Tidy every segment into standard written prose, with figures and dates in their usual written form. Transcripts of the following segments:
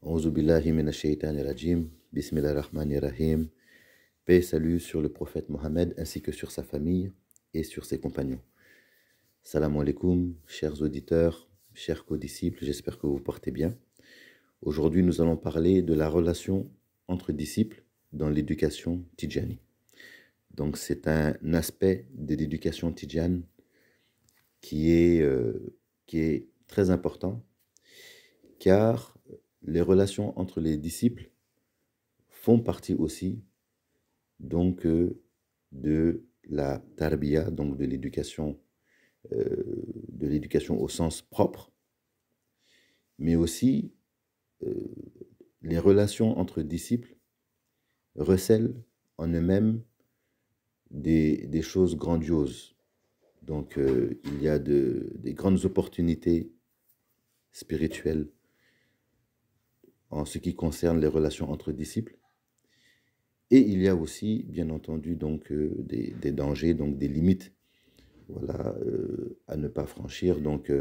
Auzu billahi minash shaitani rajim. Bismillah ar-Rahmani rahim. Paix et salut sur le prophète Mohammed ainsi que sur sa famille et sur ses compagnons. Salam alaikum, chers auditeurs, chers co-disciples, j'espère que vous portez bien. Aujourd'hui, nous allons parler de la relation entre disciples dans l'éducation tidjani. Donc, c'est un aspect de l'éducation tidjane qui est très important, car les relations entre les disciples font partie aussi donc de la tarbiya, donc de l'éducation au sens propre, mais aussi les relations entre disciples recèlent en eux-mêmes des choses grandioses. Donc il y a des grandes opportunités spirituelles en ce qui concerne les relations entre disciples. Et il y a aussi, bien entendu, donc, des dangers, donc des limites, voilà, à ne pas franchir, donc,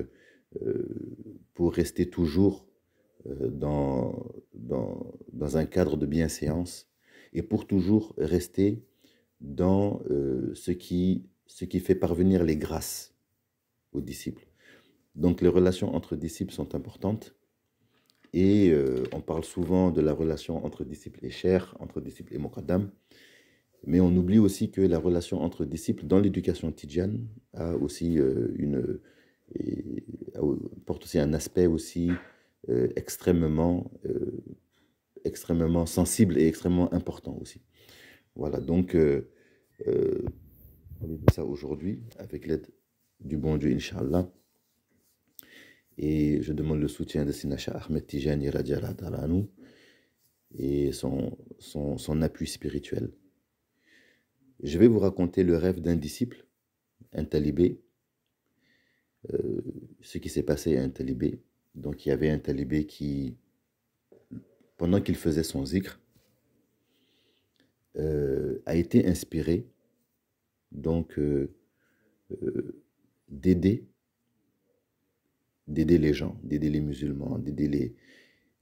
pour rester toujours dans un cadre de bienséance et pour toujours rester dans ce qui fait parvenir les grâces aux disciples. Donc les relations entre disciples sont importantes. Et on parle souvent de la relation entre disciples et chers, entre disciples et muqaddam, mais on oublie aussi que la relation entre disciples dans l'éducation tidjane a aussi porte aussi un aspect aussi extrêmement sensible et extrêmement important aussi. Voilà, donc on est de ça aujourd'hui avec l'aide du bon Dieu, Inch'Allah. Et je demande le soutien de Sinacha Ahmed Tijani Radiallahu Ta'ala Anhu et son appui spirituel. Je vais vous raconter le rêve d'un disciple, un talibé, ce qui s'est passé à un talibé. Donc il y avait un talibé qui, pendant qu'il faisait son zikr, a été inspiré donc d'aider les gens, d'aider les musulmans, d'aider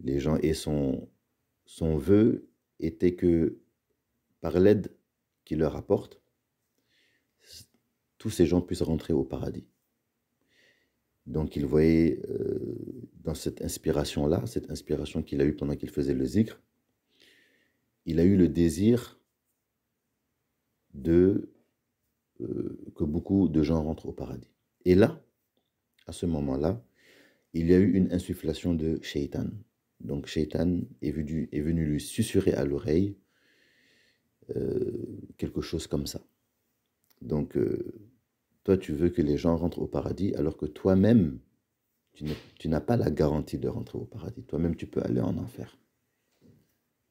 les gens. Et son vœu était que, par l'aide qu'il leur apporte, tous ces gens puissent rentrer au paradis. Donc il voyait dans cette inspiration-là, cette inspiration qu'il a eue pendant qu'il faisait le zikr, il a eu le désir que beaucoup de gens rentrent au paradis. Et là, à ce moment-là, il y a eu une insufflation de shaitan. Donc shaitan est venu lui susurrer à l'oreille quelque chose comme ça. Donc toi tu veux que les gens rentrent au paradis alors que toi-même tu n'as pas la garantie de rentrer au paradis. Toi-même tu peux aller en enfer.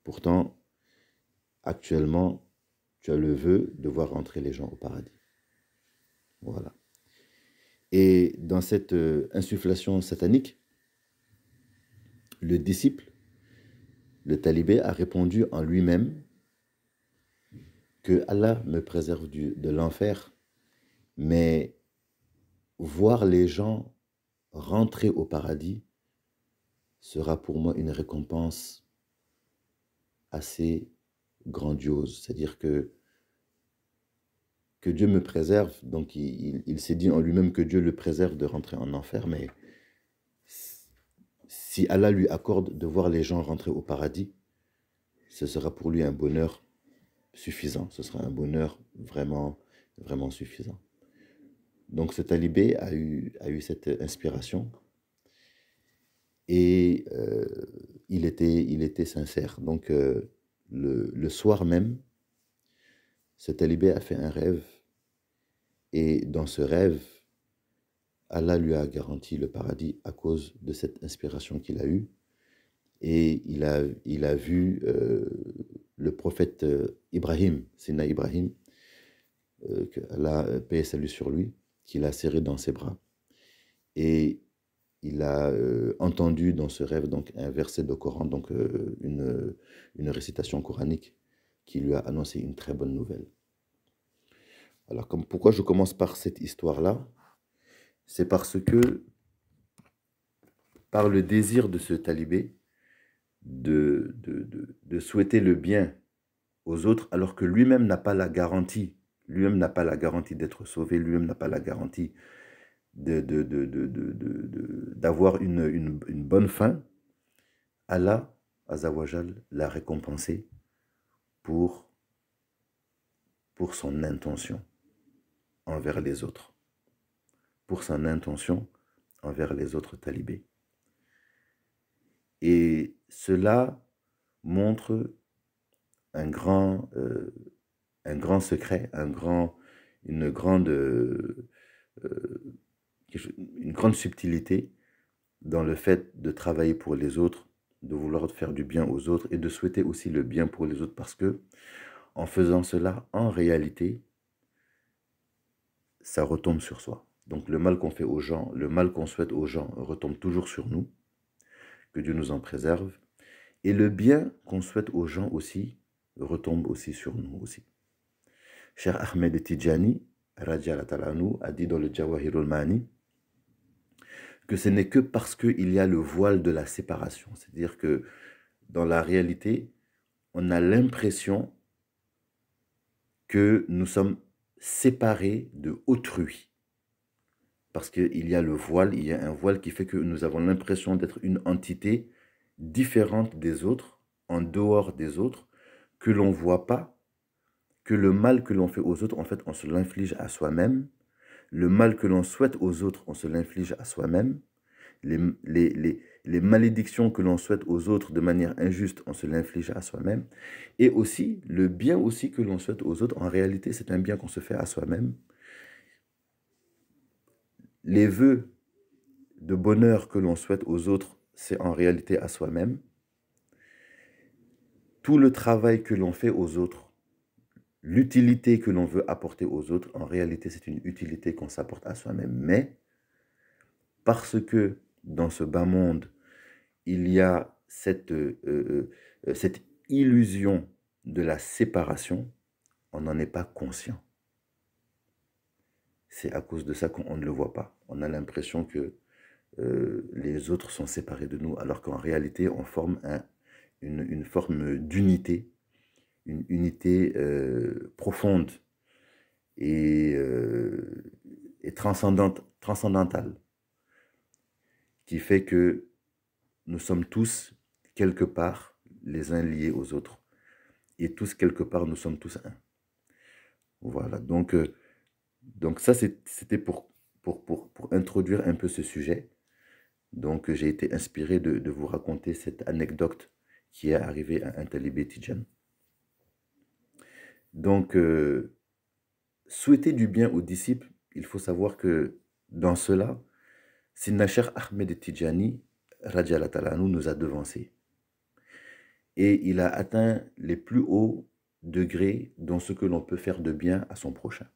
Pourtant actuellement tu as le vœu de voir rentrer les gens au paradis. Voilà. Et dans cette insufflation satanique, le disciple, le talibé, a répondu en lui-même que Allah me préserve de l'enfer, mais voir les gens rentrer au paradis sera pour moi une récompense assez grandiose. C'est-à-dire que Dieu me préserve, donc il s'est dit en lui-même que Dieu le préserve de rentrer en enfer, mais si Allah lui accorde de voir les gens rentrer au paradis, ce sera pour lui un bonheur suffisant, ce sera un bonheur vraiment, vraiment suffisant. Donc ce talibé a eu cette inspiration et il était sincère. Donc le soir même, ce talibé a fait un rêve et dans ce rêve, Allah lui a garanti le paradis à cause de cette inspiration qu'il a eue. Et il a vu le prophète Ibrahim, Sina Ibrahim, que Allah paix et salut sur lui, qu'il a serré dans ses bras. Et il a entendu dans ce rêve donc un verset de Coran, donc une récitation coranique qui lui a annoncé une très bonne nouvelle. Alors pourquoi je commence par cette histoire-là? C'est parce que par le désir de ce talibé de souhaiter le bien aux autres alors que lui-même n'a pas la garantie, lui-même n'a pas la garantie d'être sauvé, lui-même n'a pas la garantie d'avoir une bonne fin, Allah, Azawajal, l'a récompensé pour, pour son intention envers les autres, pour son intention envers les autres talibés. Et cela montre un grand secret, une grande, une grande subtilité dans le fait de travailler pour les autres, de vouloir faire du bien aux autres et de souhaiter aussi le bien pour les autres parce que en faisant cela, en réalité, ça retombe sur soi. Donc le mal qu'on fait aux gens, le mal qu'on souhaite aux gens retombe toujours sur nous, que Dieu nous en préserve. Et le bien qu'on souhaite aux gens aussi retombe aussi sur nous aussi. Cheikh Ahmed Tidjani, Radiallahu ta'ala anhu, a dit dans le Jawahirul Ma'ani que ce n'est que parce qu'il y a le voile de la séparation. C'est-à-dire que dans la réalité, on a l'impression que nous sommes séparés de autrui. Parce qu'il y a le voile, il y a un voile qui fait que nous avons l'impression d'être une entité différente des autres, en dehors des autres, que l'on ne voit pas, que le mal que l'on fait aux autres, en fait, on se l'inflige à soi-même. Le mal que l'on souhaite aux autres, on se l'inflige à soi-même. Les malédictions que l'on souhaite aux autres de manière injuste, on se l'inflige à soi-même. Et aussi, le bien aussi que l'on souhaite aux autres, en réalité, c'est un bien qu'on se fait à soi-même. Les vœux de bonheur que l'on souhaite aux autres, c'est en réalité à soi-même. Tout le travail que l'on fait aux autres, l'utilité que l'on veut apporter aux autres, en réalité, c'est une utilité qu'on s'apporte à soi-même. Mais parce que dans ce bas monde, il y a cette illusion de la séparation, on n'en est pas conscient. C'est à cause de ça qu'on ne le voit pas. On a l'impression que les autres sont séparés de nous, alors qu'en réalité, on forme une forme d'unité, une unité profonde et transcendantale, qui fait que nous sommes tous, quelque part, les uns liés aux autres. Et tous, quelque part, nous sommes tous un. Voilà, donc ça, c'était pour introduire un peu ce sujet. Donc, j'ai été inspiré de vous raconter cette anecdote qui est arrivée à un talibé Tidjan. Donc, souhaiter du bien aux disciples, il faut savoir que dans cela, Sidna Cheikh Ahmed Tidjani, Radiallahu ta'ala anhu, nous a devancés. Et il a atteint les plus hauts degrés dans ce que l'on peut faire de bien à son prochain.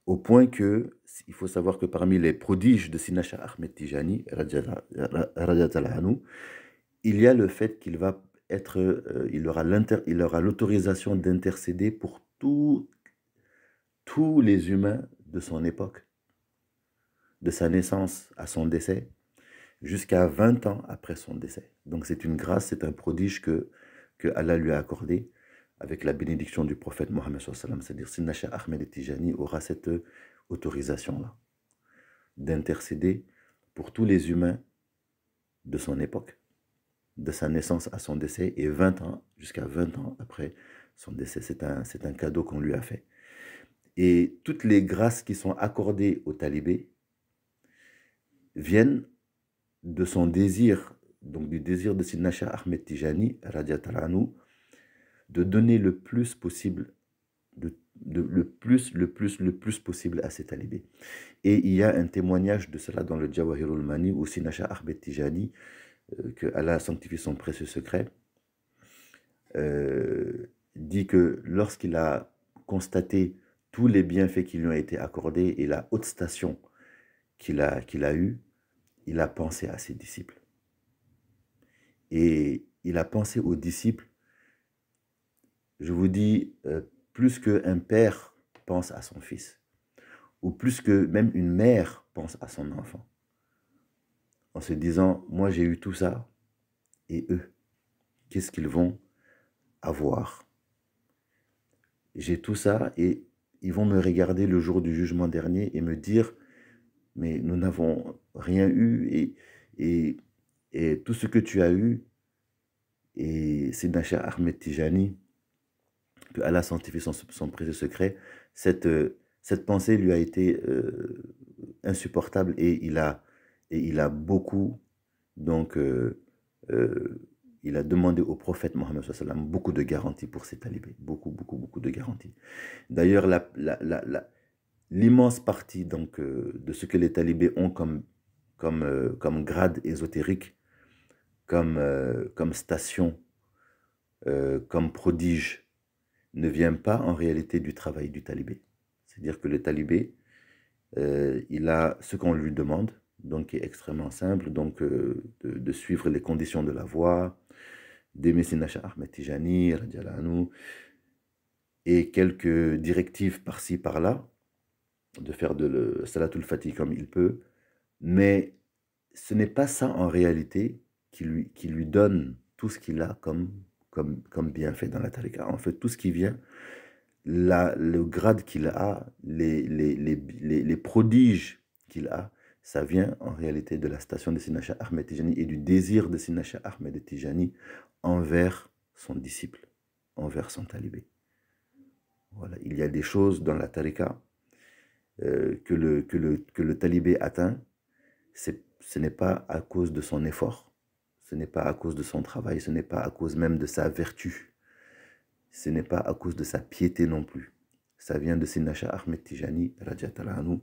Au point que, il faut savoir que parmi les prodiges de Sidna Cheikh Ahmed Tidjani, Radiallahu ta'ala anhu, il y a le fait qu'il va être, il aura l'autorisation d'intercéder pour tous les humains de son époque, de sa naissance à son décès, jusqu'à 20 ans après son décès. Donc c'est une grâce, c'est un prodige que Allah lui a accordé avec la bénédiction du prophète Mohammed sallallahu alayhi wa sallam. C'est-à-dire Sidna Cheikh Ahmed Tidjani aura cette autorisation-là d'intercéder pour tous les humains de son époque, de sa naissance à son décès, et 20 ans, jusqu'à 20 ans après son décès. C'est un cadeau qu'on lui a fait. Et toutes les grâces qui sont accordées aux talibés viennent de son désir, donc du désir de Sidna Cheikh Ahmed Tidjani, radiallahu anhu, de donner le plus possible, le plus possible à ses talibés. Et il y a un témoignage de cela dans le Jawahirul Ma'ani, où Sidna Cheikh Ahmed Tidjani, que Allah sanctifie son précieux secret, dit que lorsqu'il a constaté tous les bienfaits qui lui ont été accordés et la haute station qu'il a eue, il a pensé à ses disciples. Et il a pensé aux disciples, je vous dis, plus qu'un père pense à son fils, ou plus que même une mère pense à son enfant, en se disant, moi j'ai eu tout ça, Et eux, qu'est-ce qu'ils vont avoir? J'ai tout ça et ils vont me regarder le jour du jugement dernier et me dire, mais nous n'avons rien eu et, et tout ce que tu as eu, et c'est Nacha Ahmed Tijani, que Allah sanctifie son précieux secret, cette pensée lui a été insupportable et il a beaucoup, donc, euh, il a demandé au prophète Mohammed sallallahu alayhi wa sallam beaucoup de garanties pour ses talibés, beaucoup de garanties. D'ailleurs, l'immense partie donc, de ce que les talibés ont comme grade ésotérique, comme station, comme prodige, ne vient pas en réalité du travail du talibé. C'est-à-dire que le talibé, il a ce qu'on lui demande, donc qui est extrêmement simple, donc de suivre les conditions de la voie, d'aimer Sinacha Ahmed Tijani, radiallahu anhu, et quelques directives par-ci, par-là, de faire de le Salatul Fatih comme il peut, mais ce n'est pas ça en réalité qui lui donne tout ce qu'il a comme bienfait dans la tariqa. En fait, tout ce qui vient, le grade qu'il a, les prodiges qu'il a, ça vient en réalité de la station de Sinacha Ahmed Tijani et du désir de Sinacha Ahmed Tijani envers son disciple, envers son talibé. Voilà, il y a des choses dans la tariqa que le talibé atteint, ce n'est pas à cause de son effort, ce n'est pas à cause de son travail, ce n'est pas à cause même de sa vertu, ce n'est pas à cause de sa piété non plus. Ça vient de Sinacha Ahmed Tijani, radiallahu anhu,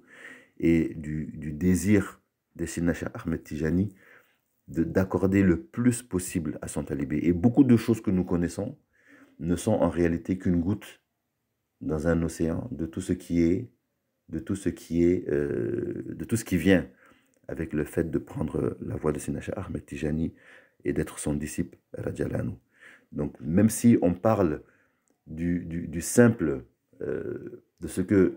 et du désir de Sinacha Ahmed Tijani d'accorder le plus possible à son talibé. Et beaucoup de choses que nous connaissons ne sont en réalité qu'une goutte dans un océan de tout ce qui est, de tout ce qui vient avec le fait de prendre la voie de Sinacha Ahmed Tijani et d'être son disciple, radiallahu anhu. Donc, même si on parle du simple, de ce que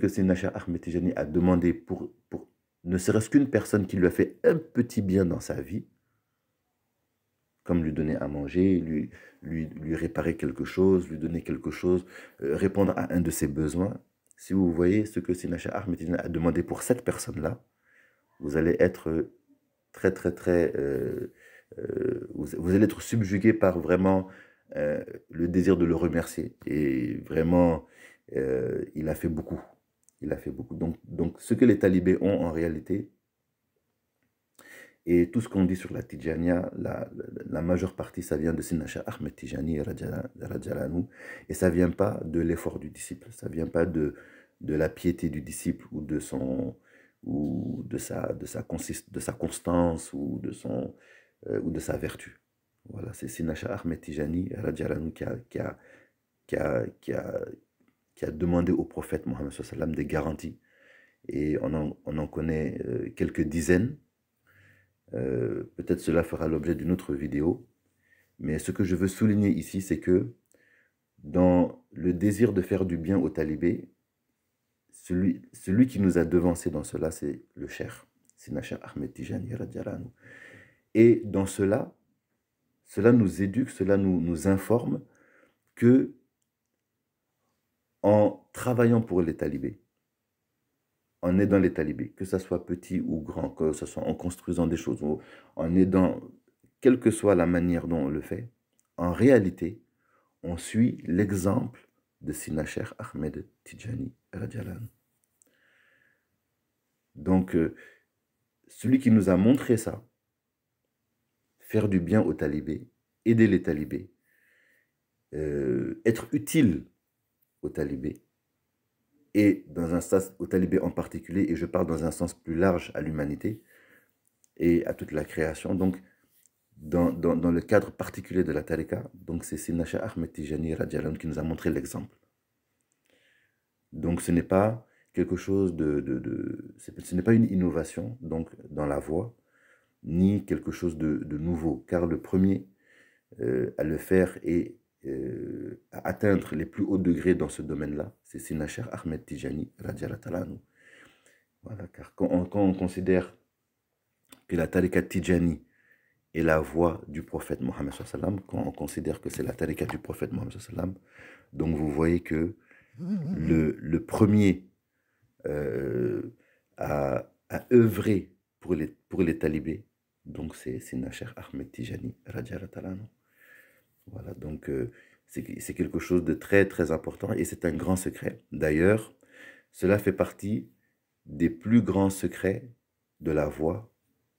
Sinacha Ahmed Tijani a demandé pour ne serait-ce qu'une personne qui lui a fait un petit bien dans sa vie, comme lui donner à manger, lui réparer quelque chose, lui donner quelque chose, répondre à un de ses besoins. Si vous voyez ce que Sinacha Ahmed Tijani a demandé pour cette personne-là, vous allez être vous allez être subjugué par vraiment le désir de le remercier. Et vraiment, il a fait beaucoup. Il a fait beaucoup. Donc ce que les talibés ont en réalité, et tout ce qu'on dit sur la Tijania, la majeure partie, ça vient de Sinacha Ahmed Tijani, radiallahu anhu, et ça ne vient pas de l'effort du disciple, ça ne vient pas de la piété du disciple ou de sa constance ou de sa vertu. Voilà, c'est Sinacha Ahmed Tijani, radiallahu anhu, qui a demandé au prophète Mohammed sallallahu alayhi wa sallam des garanties. Et on en connaît quelques dizaines. Peut-être cela fera l'objet d'une autre vidéo. Mais ce que je veux souligner ici, c'est que dans le désir de faire du bien aux talibés, celui qui nous a devancé dans cela, c'est le Cheikh, Sinacha Ahmed Tijani, radiallahu anhu. Et dans cela nous éduque, cela nous informe que en travaillant pour les talibés, en aidant les talibés, que ce soit petit ou grand, que ce soit en construisant des choses, ou en aidant, quelle que soit la manière dont on le fait, en réalité, on suit l'exemple de Sinacha Ahmed Tijani, radiallahu anhu. Donc, celui qui nous a montré ça, faire du bien aux talibés, aider les talibés, être utile aux talibés, et dans un sens aux talibés en particulier, et je parle dans un sens plus large à l'humanité et à toute la création. Donc, dans le cadre particulier de la tariqa, donc c'est Sinacha Ahmed Tijani radiallahu anhu qui nous a montré l'exemple. Donc, ce n'est pas quelque chose ce n'est pas une innovation donc dans la voie, ni quelque chose de nouveau, car le premier à le faire et à atteindre les plus hauts degrés dans ce domaine-là, c'est Sinacha Ahmed Tijani, radiallahu anhu. Voilà, car quand on considère que la tariqa Tijani et la voie du prophète Mohammed sallam, quand on considère que c'est la tariqa du prophète Mohammed sallam. Donc vous voyez que le premier à œuvrer pour les talibés, donc c'est Cheikh Ahmed Tijani radiallahu ta'ala anhu. Voilà, donc c'est quelque chose de très très important et c'est un grand secret. D'ailleurs, cela fait partie des plus grands secrets de la voie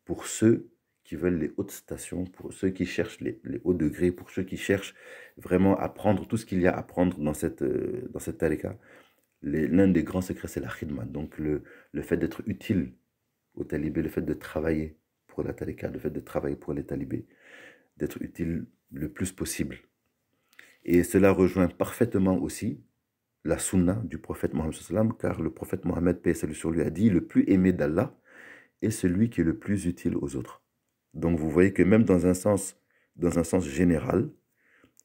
pour ceux qui veulent les hautes stations, pour ceux qui cherchent les hauts degrés, pour ceux qui cherchent vraiment à prendre tout ce qu'il y a à prendre dans cette tariqa. L'un des grands secrets, c'est la khidma. Donc le fait d'être utile aux talibés, le fait de travailler pour la tariqa, le fait de travailler pour les talibés, d'être utile le plus possible. Et cela rejoint parfaitement aussi la sunna du prophète Mohammed sallam, car le prophète Mohammed, paix et salut sur lui, a dit: le plus aimé d'Allah est celui qui est le plus utile aux autres. Donc vous voyez que même dans un sens général,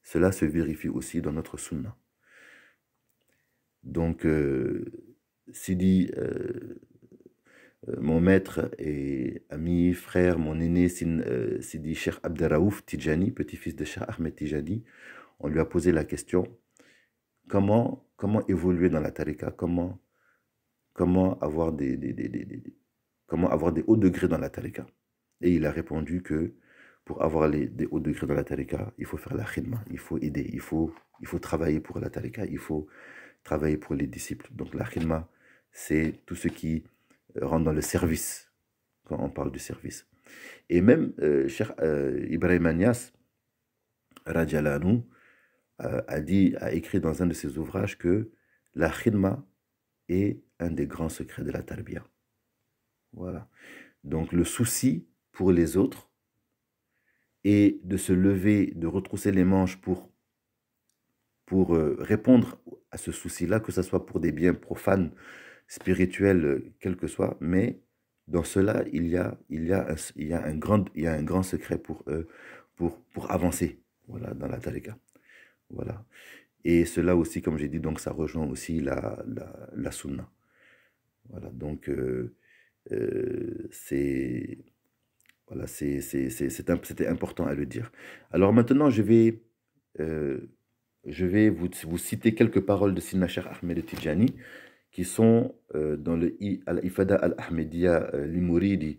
cela se vérifie aussi dans notre sunna. Donc Sidi, mon maître et ami, frère, mon aîné, Sidi Cheikh Abderraouf Tijani, petit-fils de Cheikh Ahmed Tijani, on lui a posé la question: comment évoluer dans la tariqa, comment avoir des hauts degrés dans la tariqa. Et il a répondu que pour avoir des hauts degrés dans la tariqa, il faut faire la khidma, il faut aider, il faut travailler pour la tariqa, il faut travailler pour les disciples. Donc la khidma, c'est tout ce qui rentre dans le service, quand on parle du service. Et même Cheikh Ibrahim Niass, radiallahu anhu, a écrit dans un de ses ouvrages que la khidma est un des grands secrets de la tarbiya. Voilà. Donc le souci pour les autres et de se lever, de retrousser les manches pour répondre à ce souci-là, que ce soit pour des biens profanes, spirituels, quel que soit, mais dans cela, il y a un grand secret pour avancer, voilà, dans la tariqa. Voilà. Et cela aussi, comme j'ai dit, donc ça rejoint aussi la sunna. Voilà, donc c'était important à le dire. Alors maintenant, je vais vous citer quelques paroles de Sidna Cheikh Ahmed Tijani qui sont dans le Al-Ifada Al-Ahmediya Limuridi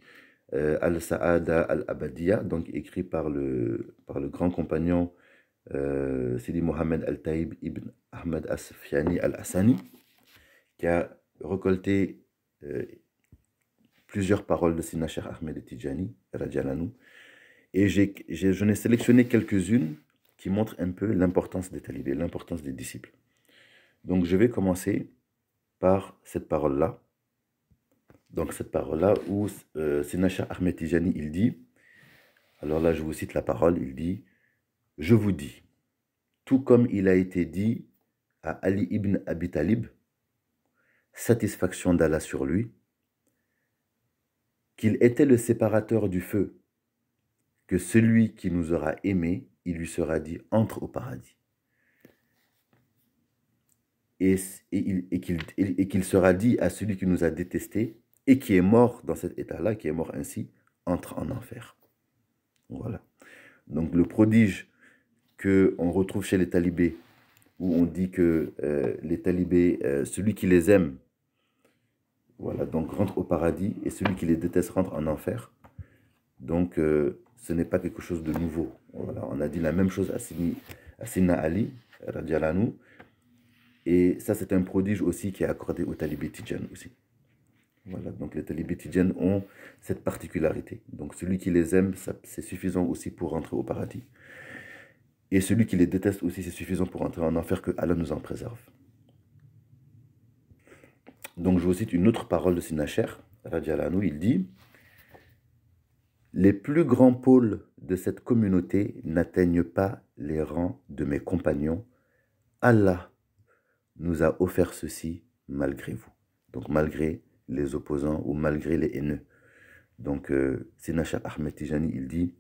Al-Sa'ada Al-Abadiya, donc écrit par le grand compagnon Sidi Mohamed Al-Taïb ibn Ahmed As-Sufyani Al-Hassani, qui a récolté plusieurs paroles de Sidna Cheikh Ahmed Tijani, radiallahu anhu, et j'en ai sélectionné quelques-unes qui montrent un peu l'importance des talibés, l'importance des disciples. Donc je vais commencer par cette parole-là. Donc cette parole-là où Sidna Cheikh Ahmed Tijani, il dit, alors là je vous cite la parole, il dit: je vous dis, tout comme il a été dit à Ali ibn Abi Talib, satisfaction d'Allah sur lui, qu'il était le séparateur du feu, que celui qui nous aura aimés, il lui sera dit: entre au paradis. Et qu'il sera dit à celui qui nous a détestés et qui est mort dans cet état-là, qui est mort ainsi, entre en enfer. Voilà. Donc le prodige qu'on retrouve chez les talibés, où on dit que les talibés, celui qui les aime, voilà, donc rentre au paradis, et celui qui les déteste rentre en enfer. Donc ce n'est pas quelque chose de nouveau. Voilà, on a dit la même chose à Sidna Ali, radiallahu anhu, et ça c'est un prodige aussi qui est accordé aux talibés Tidjan aussi. Voilà, donc les talibés Tidjan ont cette particularité. Donc celui qui les aime, c'est suffisant aussi pour rentrer au paradis. Et celui qui les déteste aussi, c'est suffisant pour entrer en enfer, que Allah nous en préserve. Donc je vous cite une autre parole de Sidna Cheikh, radiallahu anhu, il dit: les plus grands pôles de cette communauté n'atteignent pas les rangs de mes compagnons. Allah nous a offert ceci malgré vous. Donc malgré les opposants ou malgré les haineux. Donc Sidna Cheikh Ahmed Tijani, il dit,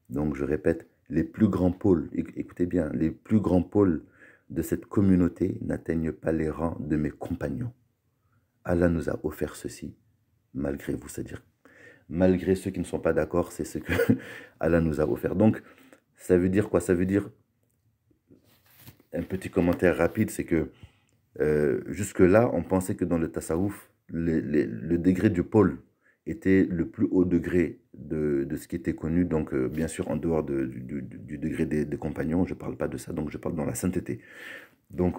donc je répète, les plus grands pôles, écoutez bien, les plus grands pôles de cette communauté n'atteignent pas les rangs de mes compagnons. Allah nous a offert ceci malgré vous, c'est-à-dire malgré ceux qui ne sont pas d'accord, c'est ce que Allah nous a offert. Donc, ça veut dire quoi? Ça veut dire, un petit commentaire rapide, c'est que jusque-là, on pensait que dans le tasawwuf, le degré du pôle était le plus haut degré de ce qui était connu, donc bien sûr en dehors du degré des compagnons, je ne parle pas de ça, donc je parle dans la sainteté. Donc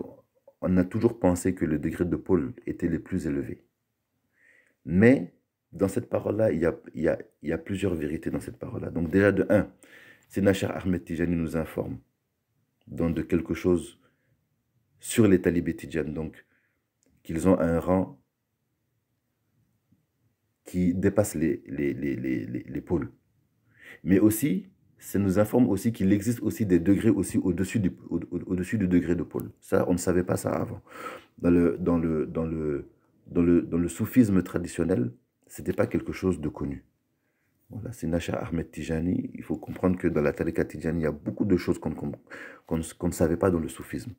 on a toujours pensé que le degré de pôle était le plus élevé. Mais dans cette parole-là, il y a plusieurs vérités dans cette parole-là. Donc déjà de un, Sénat Cheikh Ahmed Tijani nous informe donc de quelque chose sur les talibés Tidjane, donc qu'ils ont un rang qui dépasse les pôles. Mais aussi, ça nous informe aussi qu'il existe aussi des degrés aussi au-dessus du degré de pôle. Ça, on ne savait pas ça avant. Dans le soufisme traditionnel, ce n'était pas quelque chose de connu. Voilà, c'est Nasha Ahmed Tijani. Il faut comprendre que dans la tariqa Tijani, il y a beaucoup de choses qu'on ne savait pas dans le soufisme.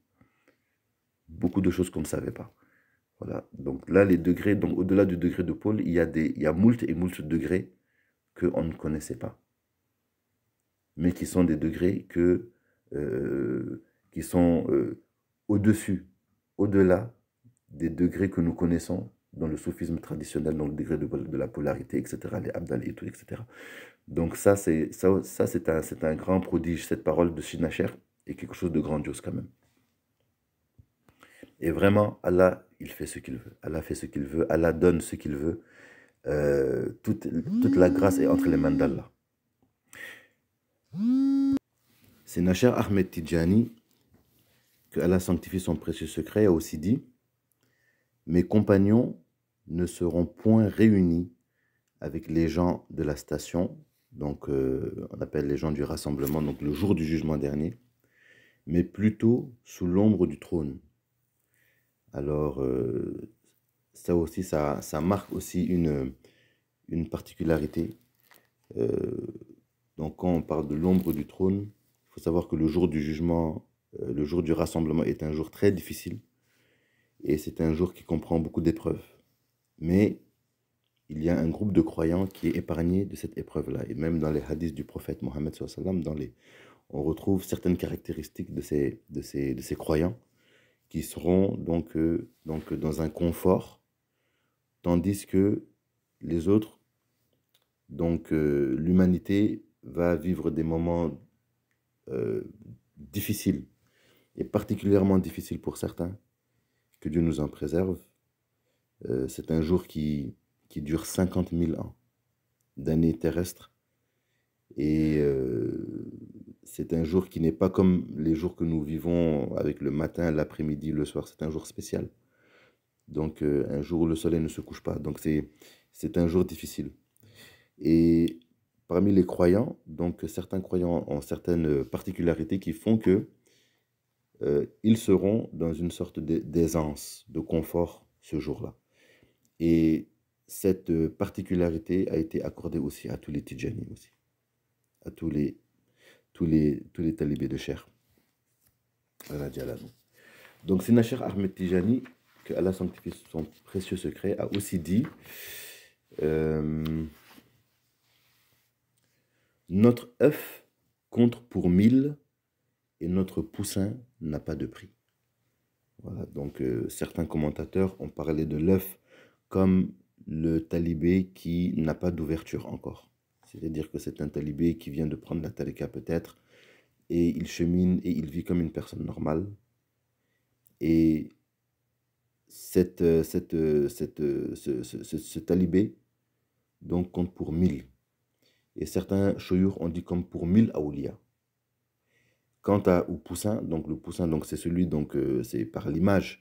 Beaucoup de choses qu'on ne savait pas. Voilà. Donc là, les degrés, donc au-delà du degré de pôle, il y a moult et moult degrés qu'on ne connaissait pas, mais qui sont des degrés qui sont au-dessus, au-delà des degrés que nous connaissons dans le soufisme traditionnel, dans le degré de la polarité, etc., les abdal et tout, etc. Donc c'est un grand prodige, cette parole de Shinacher est quelque chose de grandiose quand même. Et vraiment, Allah, il fait ce qu'il veut. Allah fait ce qu'il veut, Allah donne ce qu'il veut. Toute la grâce est entre les mains d'Allah. C'est Nasher Ahmed Tijani, que Allah sanctifie son précieux secret, a aussi dit: mes compagnons ne seront point réunis avec les gens de la station, donc on appelle les gens du rassemblement, donc le jour du jugement dernier, mais plutôt sous l'ombre du trône. Alors, ça aussi, ça marque aussi une particularité. Donc, quand on parle de l'ombre du trône, il faut savoir que le jour du jugement, le jour du rassemblement est un jour très difficile. Et c'est un jour qui comprend beaucoup d'épreuves. Mais il y a un groupe de croyants qui est épargné de cette épreuve-là. Et même dans les hadiths du prophète Mohammed, on retrouve certaines caractéristiques de ces croyants qui seront donc dans un confort, tandis que les autres, donc l'humanité va vivre des moments difficiles, et particulièrement difficiles pour certains, que Dieu nous en préserve. C'est un jour qui dure 50 000 ans d'années terrestres, et c'est un jour qui n'est pas comme les jours que nous vivons avec le matin, l'après-midi, le soir. C'est un jour spécial. Donc un jour où le soleil ne se couche pas. Donc c'est un jour difficile. Et parmi les croyants, donc certains croyants ont certaines particularités qui font que ils seront dans une sorte d'aisance, de confort ce jour-là. Et cette particularité a été accordée aussi à tous les Tidjani aussi, à tous les talibés de Cheikh. Donc c'est Cheikh Ahmed Tijani, que Allah sanctifie son précieux secret, a aussi dit notre œuf compte pour 1000 et notre poussin n'a pas de prix. Voilà, donc certains commentateurs ont parlé de l'œuf comme le talibé qui n'a pas d'ouverture encore. C'est-à-dire que c'est un talibé qui vient de prendre la tariqa peut-être, et il chemine et il vit comme une personne normale. Et ce talibé donc compte pour 1000. Et certains choyours ont dit comme pour 1000 awliya. Quant au poussin, donc le poussin, donc c'est celui, donc c'est par l'image.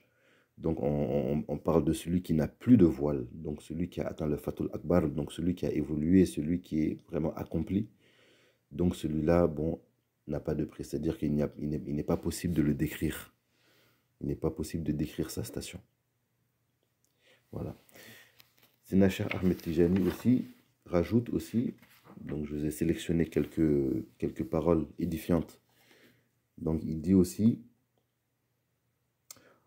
Donc on parle de celui qui n'a plus de voile, donc celui qui a atteint le Fatul Akbar, donc celui qui a évolué, celui qui est vraiment accompli. Donc celui-là, bon, n'a pas de prix, c'est-à-dire qu'il n'est pas possible de le décrire. Il n'est pas possible de décrire sa station. Voilà. Sénat Cheikh Ahmed Tijani aussi rajoute aussi, donc je vous ai sélectionné quelques paroles édifiantes. Donc il dit aussi,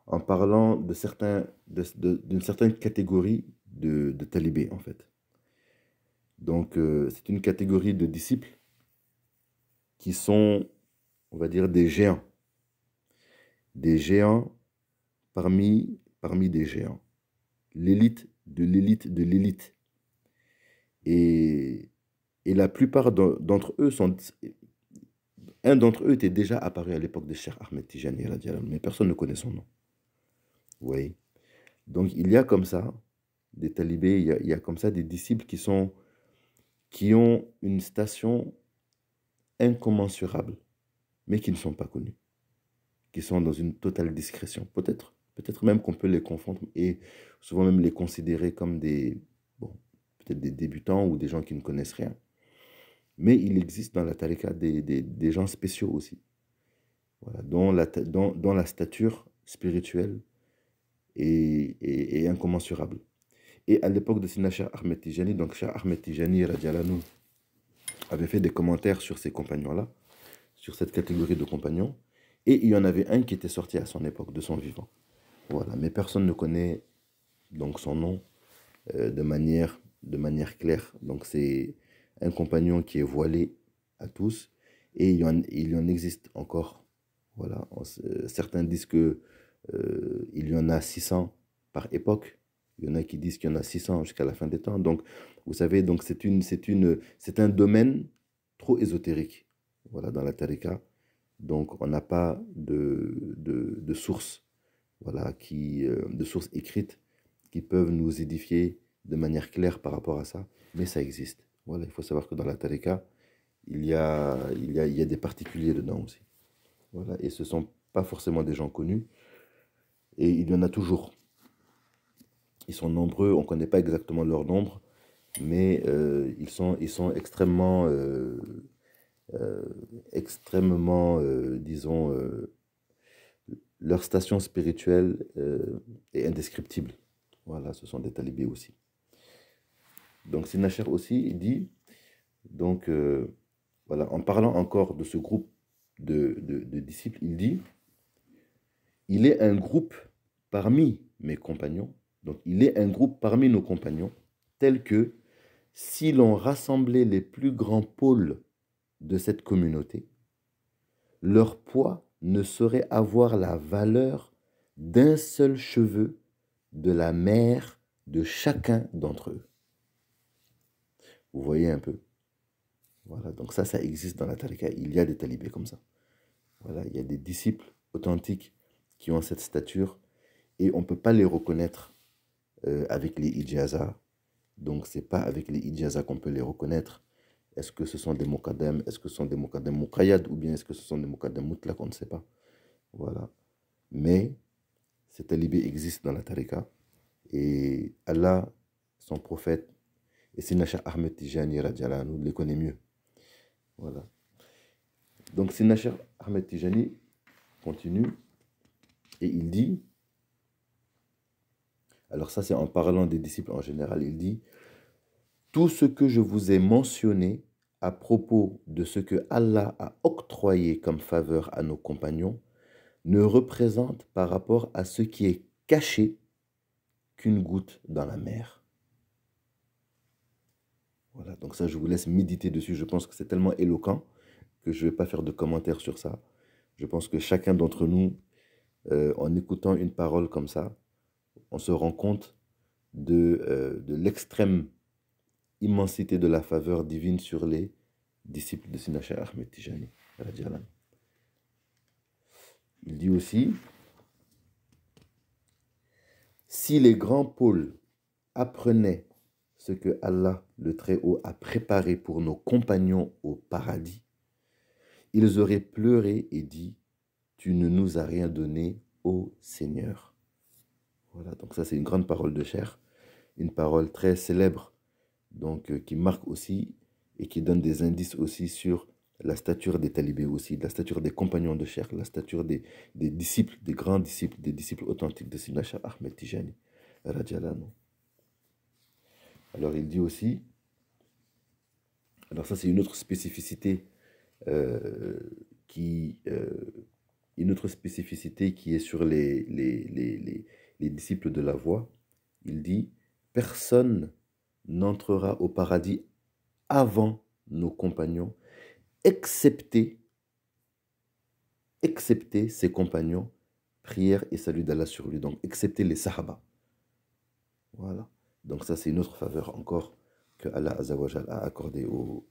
en parlant d'une certaine catégorie de talibés en fait, Donc, c'est une catégorie de disciples qui sont, on va dire, des géants. Des géants parmi des géants. L'élite de l'élite de l'élite. Et, et la plupart d'entre eux sont... Un d'entre eux était déjà apparu à l'époque de Cheikh Ahmed Tijani, radiallahu anhu, mais personne ne connaît son nom. Vous voyez? Donc, il y a comme ça des talibés, il y a comme ça des disciples qui ont une station incommensurable, mais qui ne sont pas connus, qui sont dans une totale discrétion. Peut-être même qu'on peut les confondre et souvent même les considérer comme des, bon, peut-être des débutants ou des gens qui ne connaissent rien. Mais il existe dans la tariqa des gens spéciaux aussi, voilà, dont la stature spirituelle est incommensurable. Et à l'époque de Sina Cheikh Ahmed Tijani, donc Cheikh Ahmed Tijani radiallahu anhu, avait fait des commentaires sur ces compagnons-là, sur cette catégorie de compagnons, et il y en avait un qui était sorti à son époque, de son vivant. Voilà, mais personne ne connaît donc son nom de manière claire. Donc c'est un compagnon qui est voilé à tous, et il y en existe encore. Voilà, certains disent que il y en a 600 par époque. Il y en a qui disent qu'il y en a 600 jusqu'à la fin des temps. Donc, vous savez, donc c'est un domaine trop ésotérique, voilà, dans la tariqa. Donc, on n'a pas de sources, voilà, de sources écrites qui peuvent nous édifier de manière claire par rapport à ça. Mais ça existe. Voilà, il faut savoir que dans la tariqa, il y a des particuliers dedans aussi. Voilà, et ce ne sont pas forcément des gens connus. Et il y en a toujours. Ils sont nombreux, on ne connaît pas exactement leur nombre, mais ils sont euh, extrêmement, disons, leur station spirituelle est indescriptible. Voilà, ce sont des talibés aussi. Donc Sinacher aussi, il dit, donc voilà, en parlant encore de ce groupe de disciples, il dit, il est un groupe parmi mes compagnons, donc il est un groupe parmi nos compagnons, tel que si l'on rassemblait les plus grands pôles de cette communauté, leur poids ne saurait avoir la valeur d'un seul cheveu de la mère de chacun d'entre eux. Vous voyez un peu? Voilà, donc ça existe dans la tariqa. Il y a des talibés comme ça. Voilà, il y a des disciples authentiques qui ont cette stature et on ne peut pas les reconnaître avec les ijazas. Donc, ce n'est pas avec les ijazas qu'on peut les reconnaître. Est-ce que ce sont des muqaddam? Est-ce que ce sont des muqaddam muqayyad? Ou bien est-ce que ce sont des muqaddam mutlaq? On ne sait pas. Voilà. Mais ces talibés existent dans la tariqa. Et Allah, son prophète, et Sina Cheikh Ahmed Tijani radiallahu anhu les connaît mieux. Voilà. Donc Sina Cheikh Ahmed Tijani continue et il dit, alors ça c'est en parlant des disciples en général, il dit, tout ce que je vous ai mentionné à propos de ce que Allah a octroyé comme faveur à nos compagnons ne représente par rapport à ce qui est caché qu'une goutte dans la mer. Voilà, donc ça je vous laisse méditer dessus, je pense que c'est tellement éloquent que je ne vais pas faire de commentaires sur ça. Je pense que chacun d'entre nous, en écoutant une parole comme ça, on se rend compte de l'extrême immensité de la faveur divine sur les disciples de Sina Cheikh Ahmed Tijani. Il dit aussi, si les grands pôles apprenaient ce que Allah, le Très-Haut, a préparé pour nos compagnons au paradis, ils auraient pleuré et dit, tu ne nous as rien donné, ô Seigneur. Voilà, donc ça c'est une grande parole de Cheikh, une parole très célèbre, donc qui marque aussi et qui donne des indices aussi sur la stature des talibés aussi, la stature des compagnons de Cheikh, la stature des disciples, des grands disciples, des disciples authentiques de Sina Cheikh Ahmed Tijani. Alors il dit aussi, alors ça c'est une autre spécificité euh, qui, euh, une autre spécificité qui est sur les disciples de la voie. Il dit, personne n'entrera au paradis avant nos compagnons, excepté ses compagnons, prière et salut d'Allah sur lui, donc excepté les Sahaba. Voilà. Donc ça, c'est une autre faveur encore que Allah Azzawajal a accordée aux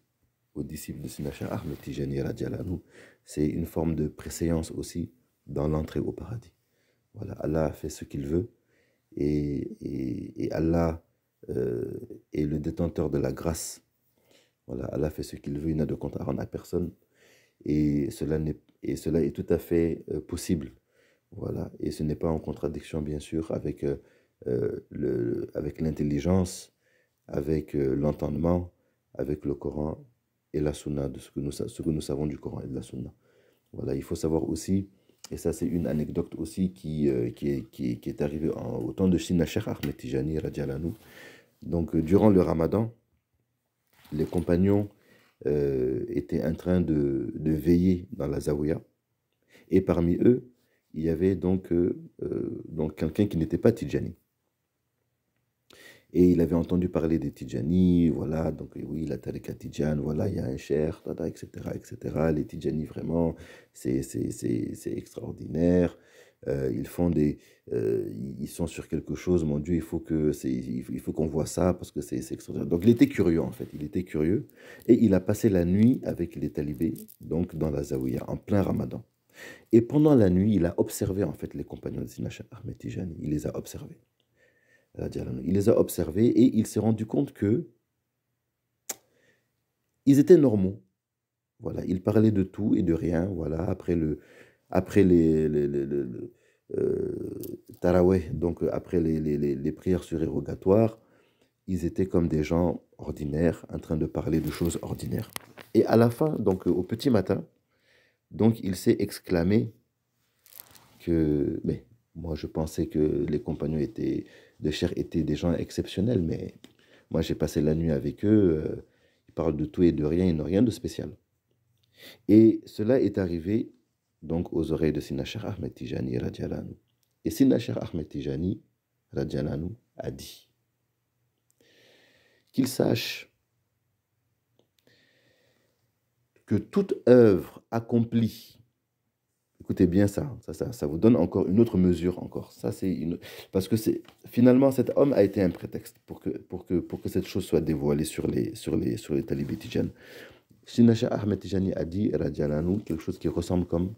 disciples de Sina Cheikh Ahmed Tijani radiallahu anhu. C'est une forme de préséance aussi dans l'entrée au paradis. Voilà, Allah fait ce qu'il veut et Allah est le détenteur de la grâce. Voilà, Allah fait ce qu'il veut, il n'a de compte à rendre à personne et cela est tout à fait possible. Voilà, et ce n'est pas en contradiction bien sûr avec avec l'intelligence, avec l'entendement, avec le Coran et la Sunna, de ce que nous savons du Coran et de la Sunna. Voilà, il faut savoir aussi, et ça c'est une anecdote aussi qui est arrivée au temps de Sina Cheikh Ahmed Tijani radiallahu anhu. Donc durant le Ramadan, les compagnons étaient en train de veiller dans la Zawiya, et parmi eux, il y avait donc quelqu'un qui n'était pas Tijani. Et il avait entendu parler des Tidjani, voilà, donc oui, la Tariqa Tidjane, voilà, il y a un cher, etc., etc. Les Tidjani, vraiment, c'est extraordinaire. Ils font ils sont sur quelque chose, mon Dieu, il faut qu'on voit ça parce que c'est extraordinaire. Donc il était curieux en fait, il était curieux et il a passé la nuit avec les talibés, donc dans la Zawiya, en plein Ramadan. Et pendant la nuit, il a observé en fait les compagnons de Sina Cheikh Ahmed Tijani, il les a observés. Il les a observés et il s'est rendu compte que ils étaient normaux. Voilà, ils parlaient de tout et de rien. Voilà, après Taraweh, donc après les prières surérogatoires, ils étaient comme des gens ordinaires en train de parler de choses ordinaires. Et à la fin, donc au petit matin, donc il s'est exclamé que, mais moi je pensais que les compagnons de chair étaient des gens exceptionnels, mais moi j'ai passé la nuit avec eux, ils parlent de tout et de rien, ils n'ont rien de spécial. Et cela est arrivé donc aux oreilles de Sina Cheikh Ahmed Tijani radiallahu anhu. Et Sina Cheikh Ahmed Tijani radiallahu anhu a dit qu'il sache que toute œuvre accomplie, écoutez bien ça vous donne encore une autre mesure encore. Ça, parce que finalement, cet homme a été un prétexte pour que cette chose soit dévoilée sur les talibés tijanes. Sina Cheikh Ahmed Tijani a dit, radiallahu anhu, quelque chose qui ressemble comme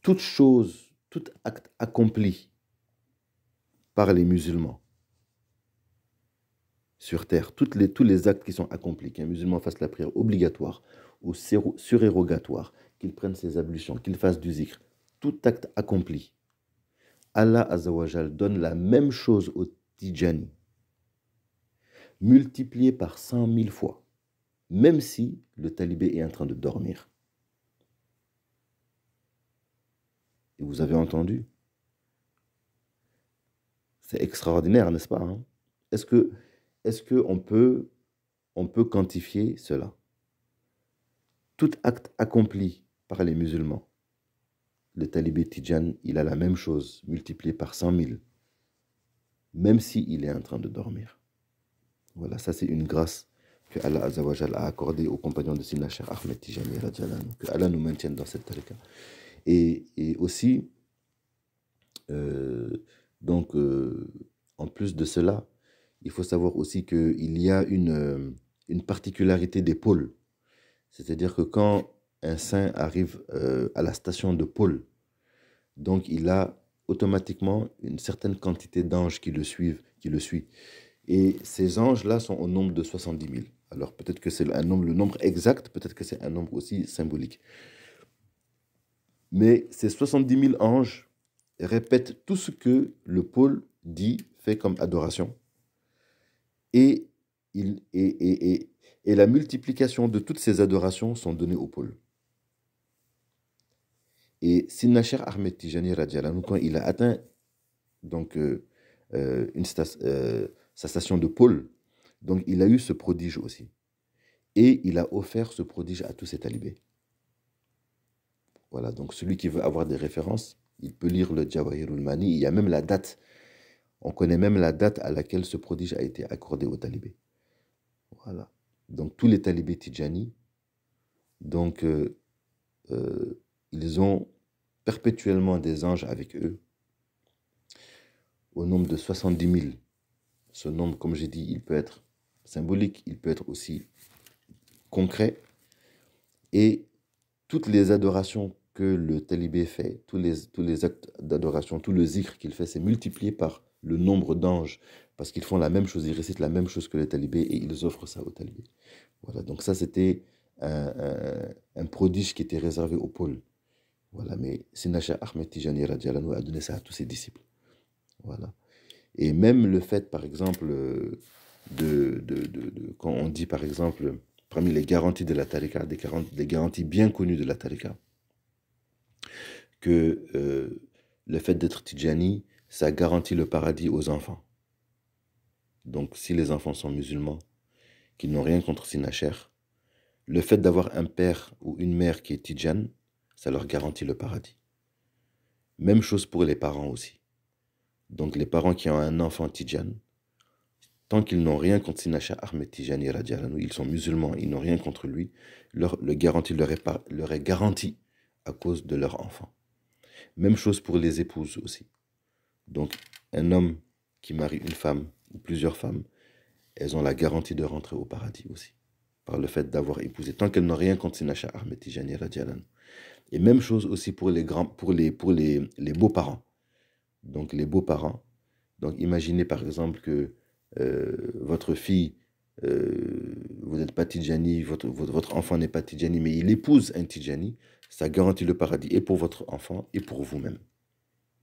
toute chose, tout acte accompli par les musulmans sur terre, tous les actes qui sont accomplis, qu'un musulman fasse la prière obligatoire ou surérogatoire, qu'il prenne ses ablutions, qu'il fasse du zikr, tout acte accompli, Allah Azzawajal donne la même chose au Tijani, multiplié par 100 000 fois, même si le talibé est en train de dormir. Et vous avez entendu? C'est extraordinaire, n'est-ce pas, hein? Est-ce qu'on peut quantifier cela? Tout acte accompli par les musulmans, le talibé Tijan, il a la même chose, multiplié par 100 000, même s'il est en train de dormir. Voilà, ça c'est une grâce que Allah Azzawajal a accordée aux compagnons de Sina Cheikh Ahmed Tijani, que Allah nous maintienne dans cette tariqa. Et aussi, en plus de cela, il faut savoir aussi qu'il y a une particularité des pôles. C'est-à-dire que quand un saint arrive à la station de pôle, donc il a automatiquement une certaine quantité d'anges qui le suivent, qui le suit. Et ces anges-là sont au nombre de 70 000. Alors peut-être que c'est le nombre exact, peut-être que c'est un nombre aussi symbolique. Mais ces 70 000 anges répètent tout ce que le pôle dit, fait comme adoration. Et la multiplication de toutes ces adorations sont données au pôle. Et Sina Cheikh Ahmed Tijani radiallahu anhu, quand il a atteint donc, sa station de pôle, donc il a eu ce prodige aussi. Et il a offert ce prodige à tous ses talibés. Voilà, donc celui qui veut avoir des références, il peut lire le Jawahirul Mani, il y a même la date. On connaît même la date à laquelle ce prodige a été accordé aux talibés. Voilà. Donc tous les talibés Tidjani, donc ils ont perpétuellement des anges avec eux, au nombre de 70 000. Ce nombre, comme j'ai dit, il peut être symbolique, il peut être aussi concret. Et toutes les adorations que le talibé fait, tous les actes d'adoration, tout le zikr qu'il fait, c'est multiplié par le nombre d'anges, parce qu'ils font la même chose, ils récitent la même chose que les talibés et ils offrent ça aux talibés. Voilà, donc ça c'était un prodige qui était réservé au pôle. Voilà, mais Sina Cheikh Ahmed Tijani radiallahu anhu a donné ça à tous ses disciples. Voilà. Et même le fait, par exemple, quand on dit, par exemple, parmi les garanties de la tariqa, des garanties bien connues de la tariqa, que le fait d'être Tidjani, ça garantit le paradis aux enfants. Donc, si les enfants sont musulmans, qu'ils n'ont rien contre Sinacher, le fait d'avoir un père ou une mère qui est Tidjan, ça leur garantit le paradis. Même chose pour les parents aussi. Donc, les parents qui ont un enfant Tidjan, tant qu'ils n'ont rien contre Sinacher Ahmed Tijani radiallahu anhu, ils sont musulmans, ils n'ont rien contre lui, le garantie leur est garanti à cause de leur enfant. Même chose pour les épouses aussi. Donc, un homme qui marie une femme ou plusieurs femmes, elles ont la garantie de rentrer au paradis aussi, par le fait d'avoir épousé, tant qu'elles n'ont rien contre Sinacha Ahmed Tijani radiallahu anhu. Et même chose aussi pour les beaux-parents. Donc, les beaux-parents. Donc, imaginez par exemple que votre fille, vous n'êtes pas Tidjani, votre enfant n'est pas Tidjani, mais il épouse un Tidjani, ça garantit le paradis et pour votre enfant et pour vous-même.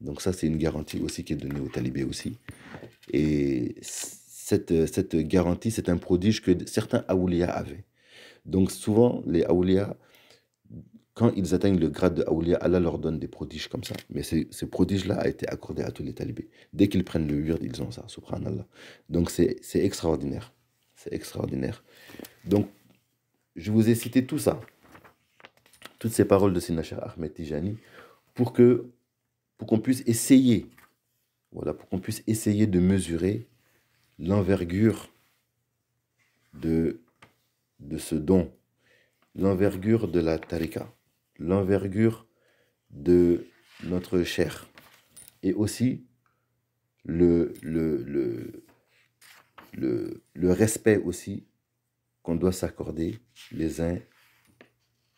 Donc ça, c'est une garantie aussi qui est donnée aux talibés aussi. Et cette garantie, c'est un prodige que certains awliya avaient. Donc souvent, les awliya, quand ils atteignent le grade de awliya, Allah leur donne des prodiges comme ça. Mais ce prodige-là a été accordé à tous les talibés. Dès qu'ils prennent le wird, ils ont ça, subhanallah. Donc c'est extraordinaire. C'est extraordinaire. Donc, je vous ai cité tout ça, toutes ces paroles de Sina Cheikh Ahmed Tijani, pour qu'on puisse essayer, voilà, pour qu'on puisse essayer de mesurer l'envergure de ce don, l'envergure de la tariqa, l'envergure de notre chair, et aussi le respect aussi qu'on doit s'accorder les uns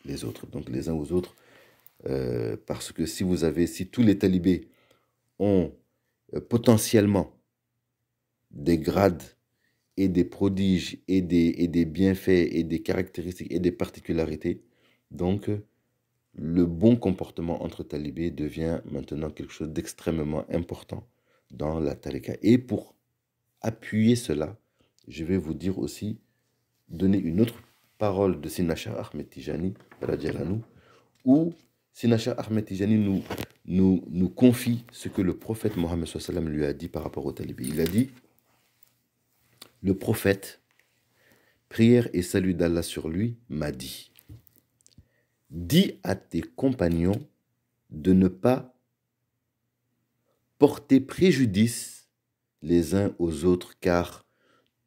les autres, donc les uns aux autres, parce que si tous les talibés ont potentiellement des grades et des prodiges et des bienfaits et des caractéristiques et des particularités, donc le bon comportement entre talibés devient maintenant quelque chose d'extrêmement important dans la tariqa. Et pour appuyer cela, je vais vous dire aussi, donner une autre parole de Sina Cheikh Ahmed Tijani, où Sina Cheikh Ahmed Tijani nous confie ce que le prophète Mohammed sallam lui a dit par rapport aux talibés. Il a dit, le prophète, prière et salut d'Allah sur lui, m'a dit, dis à tes compagnons de ne pas porter préjudice les uns aux autres, car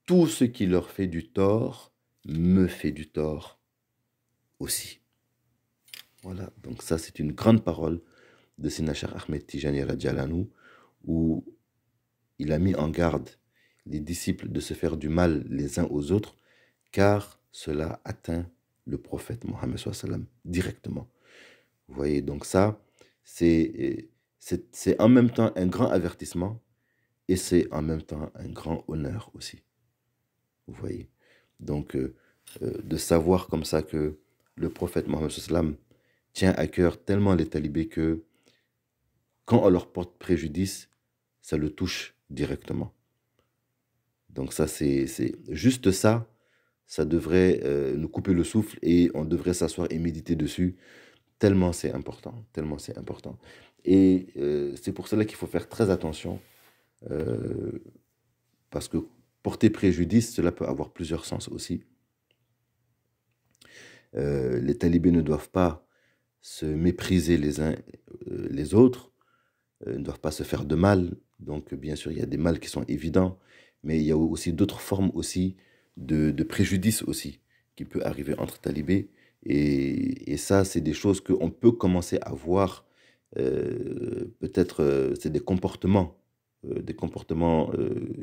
tout ce qui leur fait du tort me fait du tort aussi. Voilà, donc ça c'est une grande parole de Sina Cheikh Ahmed Tijani radiallahu anhu, où il a mis en garde les disciples de se faire du mal les uns aux autres, car cela atteint le prophète Mohammed sallam directement. Vous voyez, donc ça, c'est en même temps un grand avertissement et c'est en même temps un grand honneur aussi. Vous voyez, donc de savoir comme ça que le prophète Mohammed sallam tient à cœur tellement les talibés que quand on leur porte préjudice, ça le touche directement. Donc ça, c'est juste ça, ça devrait nous couper le souffle et on devrait s'asseoir et méditer dessus, tellement c'est important, tellement c'est important. Et c'est pour cela qu'il faut faire très attention, parce que porter préjudice, cela peut avoir plusieurs sens aussi. Les talibés ne doivent pas se mépriser les uns les autres, ne doivent pas se faire de mal. Donc, bien sûr, il y a des mal qui sont évidents, mais il y a aussi d'autres formes aussi de préjudice aussi qui peut arriver entre talibés. Et ça, c'est des choses qu'on peut commencer à voir. Peut-être, c'est des comportements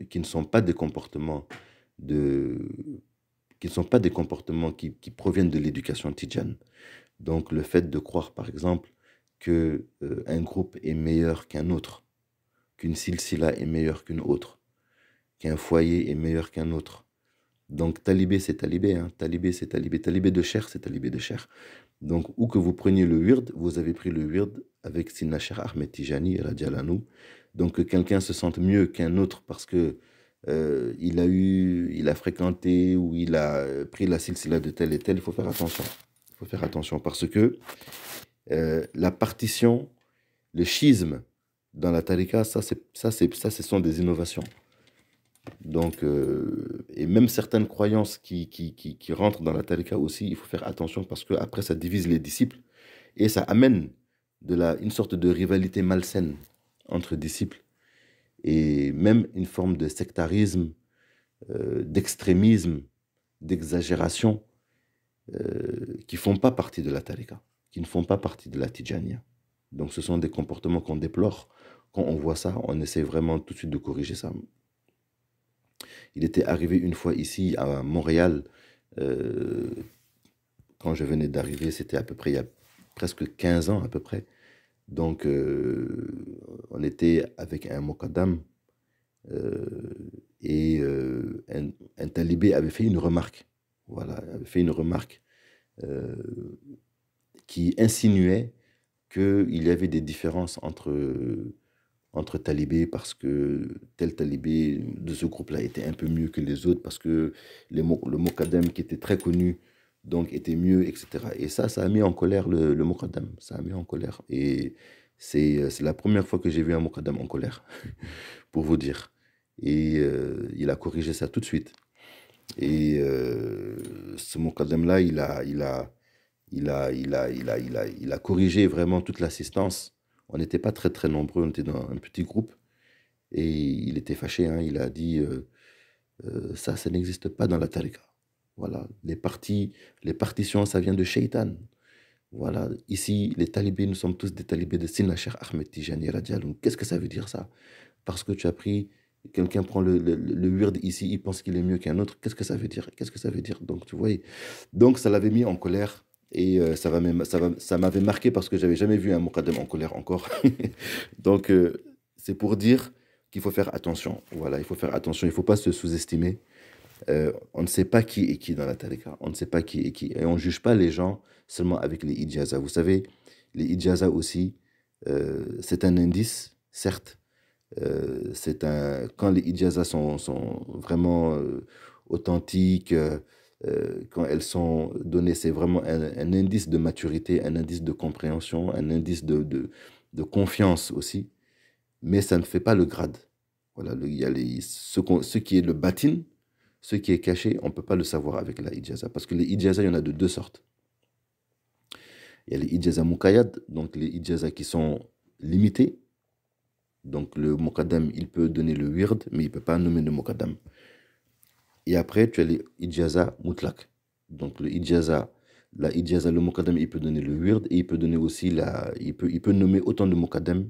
qui ne sont pas des comportements de, qui ne sont pas des comportements qui proviennent de l'éducation tidjane. Donc, le fait de croire, par exemple, que un groupe est meilleur qu'un autre, qu'une silsila est meilleure qu'une autre, qu'un foyer est meilleur qu'un autre. Donc, talibé, c'est talibé, hein. Talibé, c'est talibé. Talibé de chair, c'est talibé de chair. Donc, où que vous preniez le wird, vous avez pris le wird avec Sina Cheikh Ahmed Tijani, radiallahu anhu. Donc, que quelqu'un se sente mieux qu'un autre parce que il a fréquenté ou il a pris la silsila de tel et tel, il faut faire attention. Il faut faire attention parce que la partition, le schisme dans la tariqa, ça, ce sont des innovations. Donc, et même certaines croyances qui rentrent dans la tariqa aussi, il faut faire attention parce que après ça divise les disciples et ça amène une sorte de rivalité malsaine entre disciples et même une forme de sectarisme, d'extrémisme, d'exagération qui font pas partie de la tariqa, qui ne font pas partie de la tijaniya. Donc, ce sont des comportements qu'on déplore. Quand on voit ça, on essaie vraiment tout de suite de corriger ça. Il était arrivé une fois ici à Montréal, euh, quand je venais d'arriver, c'était à peu près il y a presque 15 ans à peu près. Donc, on était avec un Mokadam euh, et un talibé avait fait une remarque. Voilà, avait fait une remarque euh, qui insinuait qu'il y avait des différences entre talibés parce que tel talibé de ce groupe-là était un peu mieux que les autres parce que le Mokadem qui était très connu donc était mieux, etc. Et ça a mis en colère le Mokadem. Ça a mis en colère. Et c'est la première fois que j'ai vu un Mokadem en colère, pour vous dire. Et il a corrigé ça tout de suite. Et ce Mokadem-là, il a corrigé vraiment toute l'assistance. On n'était pas très très nombreux, on était dans un petit groupe. Et il était fâché, hein, il a dit ça n'existe pas dans la tariqa. Voilà, les partitions, ça vient de Shaitan. Voilà, ici, les talibés, nous sommes tous des talibés de Sina Cheikh Ahmed Tijani Radiallahu. Qu'est-ce que ça veut dire ça? Parce que tu as pris, quelqu'un prend le wird ici, il pense qu'il est mieux qu'un autre. Qu'est-ce que ça veut dire? Qu'est-ce que ça veut dire? Donc, tu vois, donc ça l'avait mis en colère. Et ça m'avait marqué parce que j'avais jamais vu un Moukadem en colère encore. Donc, c'est pour dire qu'il faut faire attention. Voilà, il faut faire attention. Il ne faut pas se sous-estimer. On ne sait pas qui est qui dans la tariqa. On ne sait pas qui est qui. Et on ne juge pas les gens seulement avec les ijazas. Vous savez, les ijazas aussi, c'est un indice, certes. Quand les ijazas sont vraiment authentiques, quand elles sont données, c'est vraiment un indice de maturité, un indice de compréhension, un indice de confiance aussi. Mais ça ne fait pas le grade. Voilà, il y a ce qui est le batin, ce qui est caché, on ne peut pas le savoir avec la ijaza. Parce que les ijazas, il y en a de deux sortes. Il y a les ijazas muqayyad, donc les ijazas qui sont limités. Donc le muqaddam, il peut donner le wird, mais il ne peut pas nommer le muqaddam. Et après, tu as les ijazas mutlaq. Donc le ijaza, le muqaddam, il peut donner le wird et il peut donner aussi il peut nommer autant de muqaddam,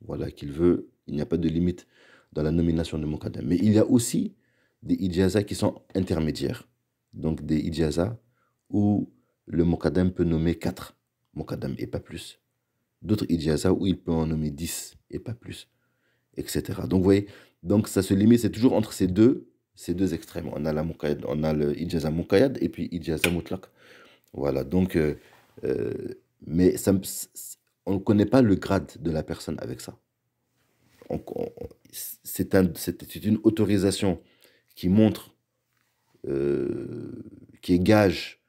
voilà, qu'il veut. Il n'y a pas de limite dans la nomination de muqaddam. Mais il y a aussi des ijazas qui sont intermédiaires. Donc des ijazas où le muqaddam peut nommer 4 muqaddam et pas plus. D'autres ijazas où il peut en nommer 10 et pas plus, etc. Donc vous voyez, donc ça se limite, c'est toujours entre ces deux extrêmes. On a on a le ijaza muqayyad et puis ijaza mutlaq. Voilà, donc, mais on ne connaît pas le grade de la personne avec ça. C'est une autorisation qui montre, qui est gage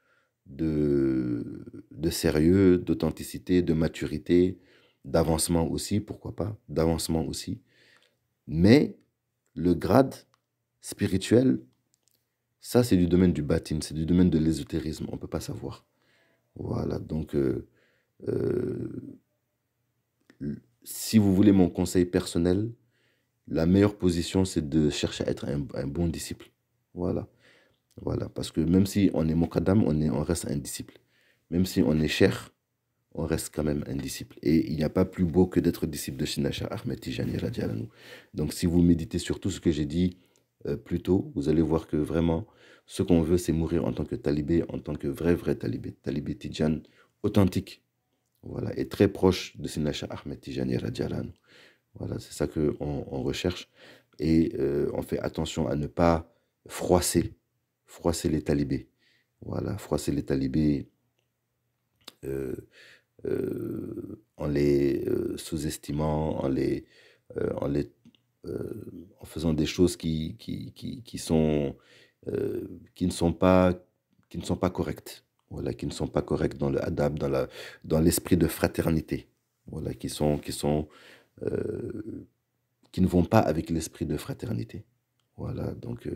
de sérieux, d'authenticité, de maturité, d'avancement aussi, pourquoi pas, d'avancement aussi. Mais le grade spirituel, ça c'est du domaine du batin, c'est du domaine de l'ésotérisme, on ne peut pas savoir. Voilà, donc si vous voulez mon conseil personnel, la meilleure position c'est de chercher à être un bon disciple. Voilà. Voilà, parce que même si on est Mokadam, on reste un disciple. Même si on est cher, on reste quand même un disciple. Et il n'y a pas plus beau que d'être disciple de Sina Cheikh Ahmed Tijani radiallahu anhu. Donc si vous méditez sur tout ce que j'ai dit plus tôt, vous allez voir que vraiment, ce qu'on veut, c'est mourir en tant que talibé, en tant que vrai talibé. Talibé Tijan authentique. Voilà, et très proche de Sina Cheikh Ahmed Tijani radiallahu anhu. Voilà, c'est ça qu'on on recherche. Et on fait attention à ne pas froisser les talibés. Voilà, froisser les talibés euh, en les sous-estimant, en les, en faisant des choses qui sont, qui ne sont pas, qui ne sont pas correctes. Voilà, qui ne sont pas correctes dans le adab, dans l'esprit de fraternité. Voilà, euh, qui ne vont pas avec l'esprit de fraternité. Voilà, donc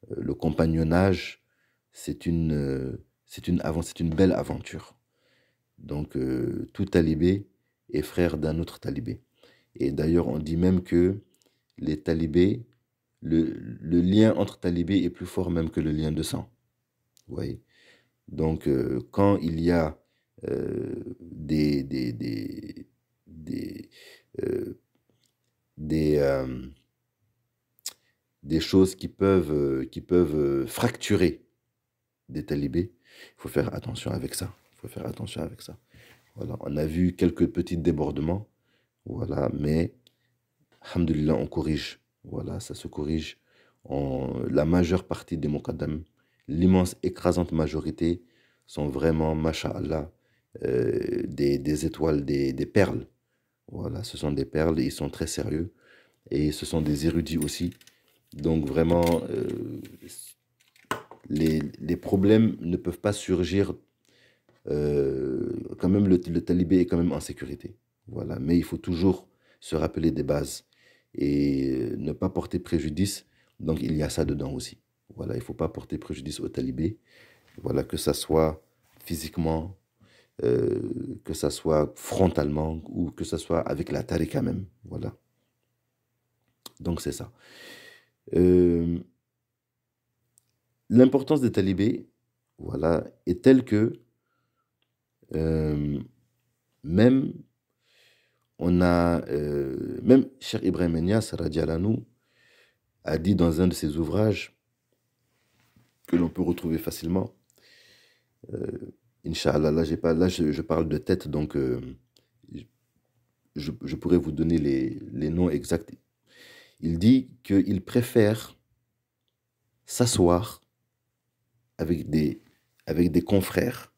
le compagnonnage, c'est une belle aventure. Donc tout talibé est frère d'un autre talibé. Et d'ailleurs, on dit même que les talibés, le lien entre talibés est plus fort même que le lien de sang. Vous voyez? Donc quand il y a des, euh, des, des choses qui peuvent fracturer des talibés, il faut faire attention avec ça. Il faut faire attention avec ça. Voilà, on a vu quelques petits débordements, voilà, mais, alhamdoulilah, on corrige. Voilà, ça se corrige. La majeure partie des Mokaddam, l'immense écrasante majorité, sont vraiment, masha'Allah, des étoiles, des perles. Voilà, ce sont des perles, ils sont très sérieux. Et ce sont des érudits aussi. Donc vraiment, les problèmes ne peuvent pas surgir. Quand même, le talibé est quand même en sécurité. Voilà. Mais il faut toujours se rappeler des bases et ne pas porter préjudice. Donc il y a ça dedans aussi. Voilà, il ne faut pas porter préjudice au talibé. Voilà, que ça soit physiquement, que ça soit frontalement ou que ça soit avec la tariqa même. Voilà. Donc c'est ça. Euh, L'importance des talibés, voilà, est telle que euh, même même Cheikh Ibrahim Niass radiallahu anhu, a dit dans un de ses ouvrages que l'on peut retrouver facilement. Inch'Allah, là, j'ai pas, là je parle de tête, donc je pourrais vous donner les noms exacts. Il dit qu'il préfère s'asseoir avec avec des confrères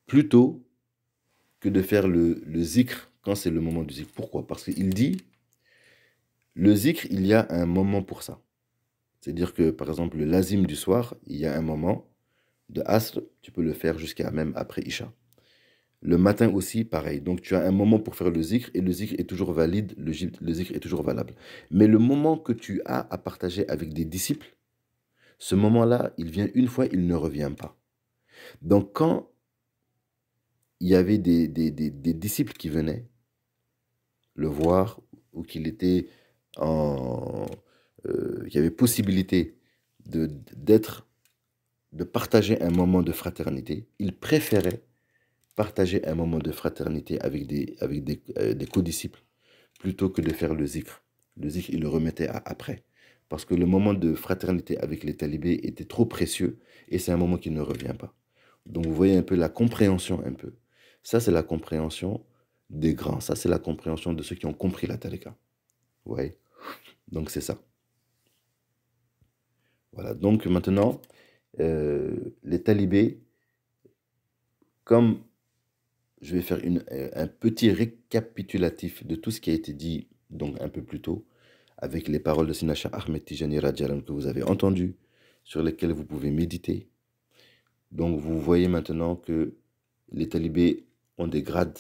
plutôt que de faire le zikr quand c'est le moment du zikr. Pourquoi? Parce qu'il dit, le zikr, il y a un moment pour ça. C'est-à-dire que, par exemple, le lazim du soir, il y a un moment de asr, tu peux le faire jusqu'à même après Isha. Le matin aussi, pareil. Donc, tu as un moment pour faire le zikr et le zikr est toujours valide, le zikr est toujours valable. Mais le moment que tu as à partager avec des disciples, ce moment-là, il vient une fois, il ne revient pas. Donc, quand il y avait des disciples qui venaient le voir ou qu'il était en, qu'il y avait possibilité d'être, de partager un moment de fraternité, il préférait partager un moment de fraternité avec des codisciples plutôt que de faire le zikr. Le zikr, il le remettait après. Parce que le moment de fraternité avec les talibés était trop précieux et c'est un moment qui ne revient pas. Donc vous voyez un peu la compréhension un peu. Ça, c'est la compréhension des grands. Ça, c'est la compréhension de ceux qui ont compris la tariqa. Vous voyez? Donc c'est ça. Voilà. Donc maintenant, les talibés, comme je vais faire un petit récapitulatif de tout ce qui a été dit donc un peu plus tôt, avec les paroles de Sina Cheikh Ahmed Tijani Radjalan que vous avez entendues, sur lesquelles vous pouvez méditer. Donc vous voyez maintenant que les talibés ont des grades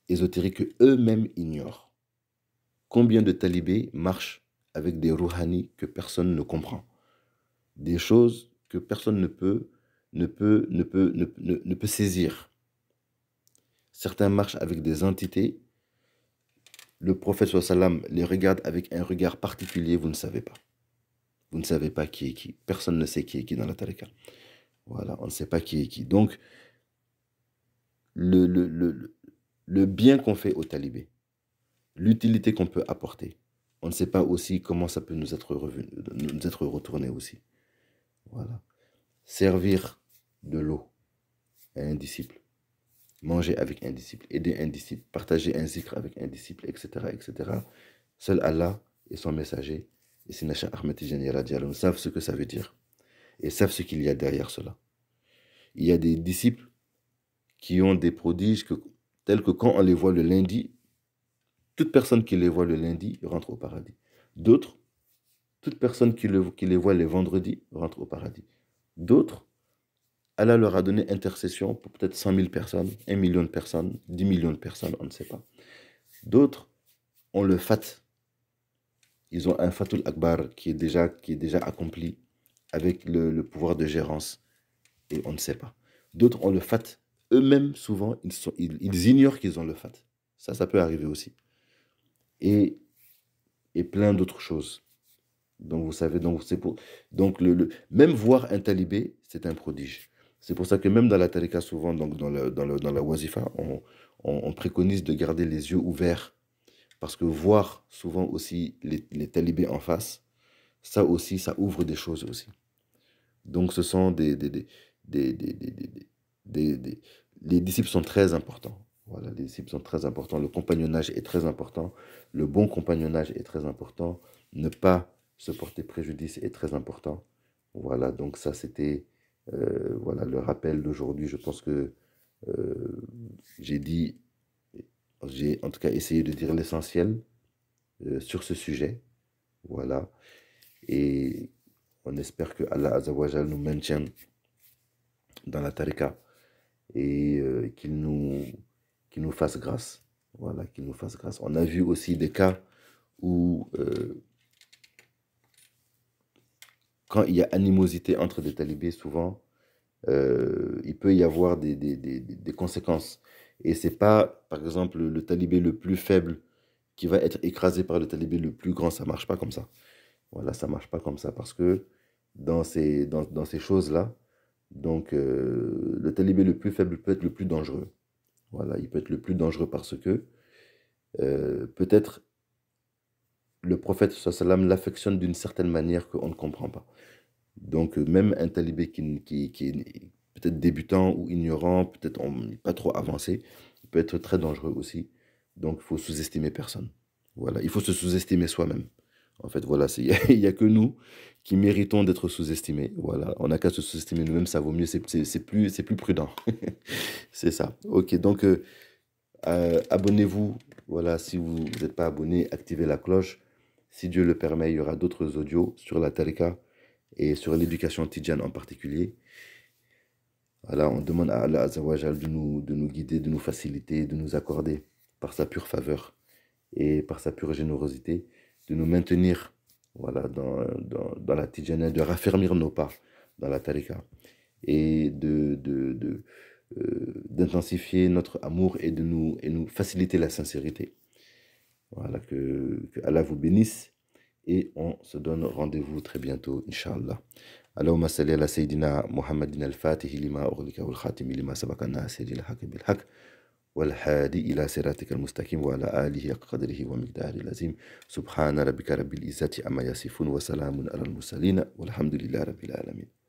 ésotériques que eux-mêmes ignorent. Combien de talibés marchent avec des rouhani que personne ne comprend? Des choses que personne ne peut saisir. Certains marchent avec des entités. Le prophète sallam les regarde avec un regard particulier, vous ne savez pas. Vous ne savez pas qui est qui. Personne ne sait qui est qui dans la tariqa. Voilà, on ne sait pas qui est qui. Donc, le, le, le, le bien qu'on fait aux talibés, l'utilité qu'on peut apporter, on ne sait pas aussi comment ça peut nous être nous être retourné aussi. Voilà. Servir de l'eau à un disciple, manger avec un disciple, aider un disciple, partager un zikr avec un disciple, etc., etc. Seul Allah et son messager, et Sinacha Ahmed Tijani radiallahu savent ce que ça veut dire et savent ce qu'il y a derrière cela. Il y a des disciples qui ont des prodiges tels que quand on les voit le lundi, toute personne qui les voit le lundi rentre au paradis. D'autres, toute personne qui les voit les vendredis rentre au paradis. D'autres, Allah leur a donné intercession pour peut-être 100 000 personnes, 1 million de personnes, 10 millions de personnes, on ne sait pas. D'autres ont le fat. Ils ont un fatul akbar qui est déjà accompli avec le pouvoir de gérance et on ne sait pas. D'autres ont le fat. Eux-mêmes, souvent, ils ignorent qu'ils ont le fat. Ça peut arriver aussi. Et plein d'autres choses. Donc, vous savez, même voir un talibé, c'est un prodige. C'est pour ça que même dans la tariqa, souvent, donc dans la wazifa, on préconise de garder les yeux ouverts. Parce que voir souvent aussi les talibés en face, ça aussi, ça ouvre des choses aussi. Donc, ce sont les disciples sont très importants. Voilà, les disciples sont très importants. Le compagnonnage est très important. Le bon compagnonnage est très important. Ne pas se porter préjudice est très important. Voilà, donc ça, c'était voilà, le rappel d'aujourd'hui. Je pense que euh, j'ai en tout cas essayé de dire l'essentiel sur ce sujet. Voilà. Et on espère que Allah Azawajal nous maintienne dans la tariqa et qu'il nous fasse grâce. Voilà, qu'il nous fasse grâce. On a vu aussi des cas où, quand il y a animosité entre des talibés, souvent, il peut y avoir des conséquences. Et c'est pas, par exemple, le talibé le plus faible qui va être écrasé par le talibé le plus grand. Ça marche pas comme ça. Voilà, ça marche pas comme ça parce que dans ces choses-là, donc le talibé le plus faible peut être le plus dangereux. Voilà, il peut être le plus dangereux parce que peut-être le prophète sallam l'affectionne d'une certaine manière qu'on ne comprend pas. Donc même un talibé qui est peut-être débutant ou ignorant, peut-être pas trop avancé, peut être très dangereux aussi. Donc il faut sous-estimer personne. Voilà, il faut se sous-estimer soi-même. En fait, voilà, il n'y a que nous qui méritons d'être sous-estimés. Voilà, on n'a qu'à se sous-estimer nous-mêmes, ça vaut mieux, c'est plus prudent. C'est ça. Ok, donc abonnez-vous. Voilà, si vous n'êtes pas abonné, activez la cloche. Si Dieu le permet, il y aura d'autres audios sur la tariqa et sur l'éducation tidjane en particulier. Voilà, on demande à Allah Azawajal de nous guider, de nous faciliter, de nous accorder par sa pure faveur et par sa pure générosité, de nous maintenir voilà, dans la tidjana, de raffermir nos pas dans la tariqa et d'intensifier notre amour et de nous faciliter la sincérité. Voilà, que Allah vous bénisse et on se donne rendez-vous très bientôt, Inch'Allah. اللهم صل على سيدنا محمد الفاتح لما أغلق والخاتم لما سبق الناصر الحق بالحق والهادي إلى صراطك المستقيم وعلى آله قدره ومقداره العظيم سبحان ربك رب العزة عما يصفون وسلام على المرسلين والحمد لله رب العالمين